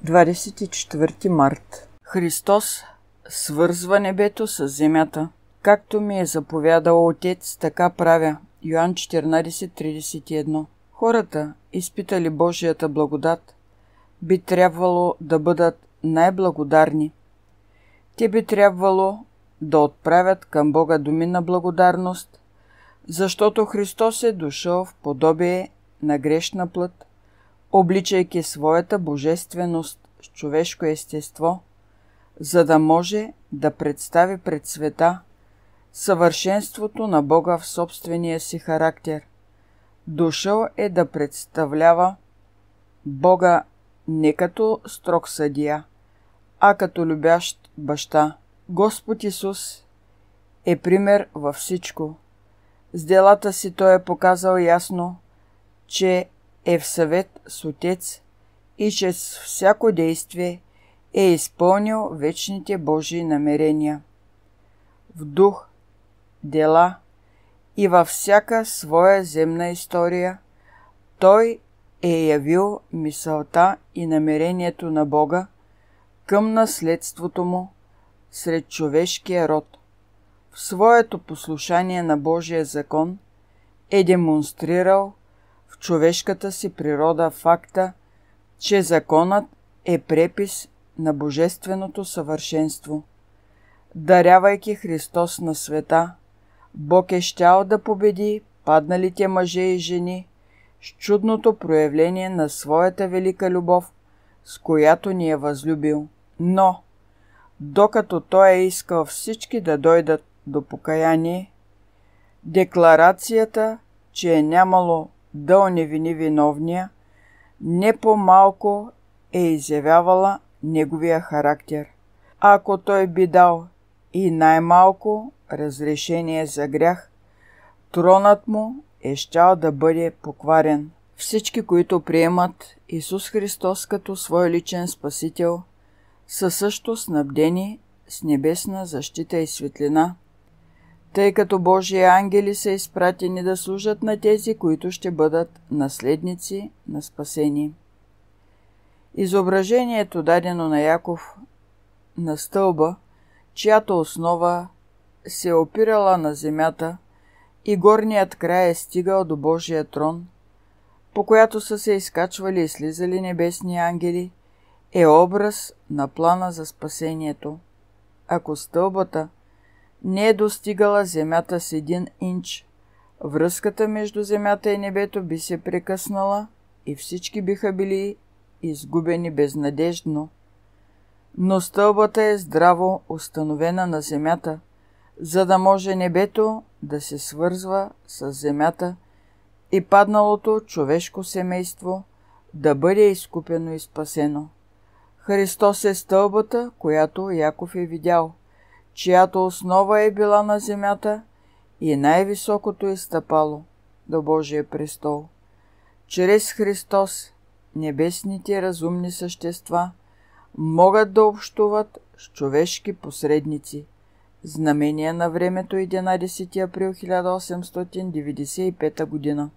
24 март. Христос свързва небето с земята. Както ми е заповядал Отец, така правя. Йоан 14:31. Хората, изпитали Божията благодат, би трябвало да бъдат най-благодарни. Те би трябвало да отправят към Бога думи на благодарност, защото Христос е дошъл в подобие на грешна плът, обличайки своята божественост с човешко естество, за да може да представи пред света съвършенството на Бога в собствения си характер. Дошъл е да представлява Бога не като строг съдия, а като любящ баща. Господ Исус е пример във всичко. С делата си Той е показал ясно, че е в съвет с Отец и чрез всяко действие е изпълнил вечните Божии намерения. В дух, дела и във всяка своя земна история Той е явил мисълта и намерението на Бога към наследството му сред човешкия род. В своето послушание на Божия закон е демонстрирал в човешката си природа факта, че законът е препис на божественото съвършенство. Дарявайки Христос на света, Бог е щял да победи падналите мъже и жени с чудното проявление на своята велика любов, с която ни е възлюбил. Но, докато Той е искал всички да дойдат до покаяние, декларацията, че е нямало да оневини виновния, не по-малко е изявявала неговия характер. Ако Той би дал и най-малко разрешение за грях, тронът му е щял да бъде покварен. Всички, които приемат Исус Христос като свой личен спасител, са също снабдени с небесна защита и светлина, тъй като Божии ангели са изпратени да служат на тези, които ще бъдат наследници на спасение. Изображението, дадено на Яков на стълба, чиято основа се е опирала на земята и горният край е стигал до Божия трон, по която са се изкачвали и слизали небесни ангели, е образ на плана за спасението. Ако стълбата не е достигала земята с 1 инч, връзката между земята и небето би се прекъснала и всички биха били изгубени безнадеждно. Но стълбата е здраво установена на земята, за да може небето да се свързва с земята и падналото човешко семейство да бъде изкупено и спасено. Христос е стълбата, която Яков е видял, чиято основа е била на земята и най-високото е стъпало до Божия престол. Чрез Христос небесните разумни същества могат да общуват с човешки посредници. Знамение на времето, 11 април 1895 година.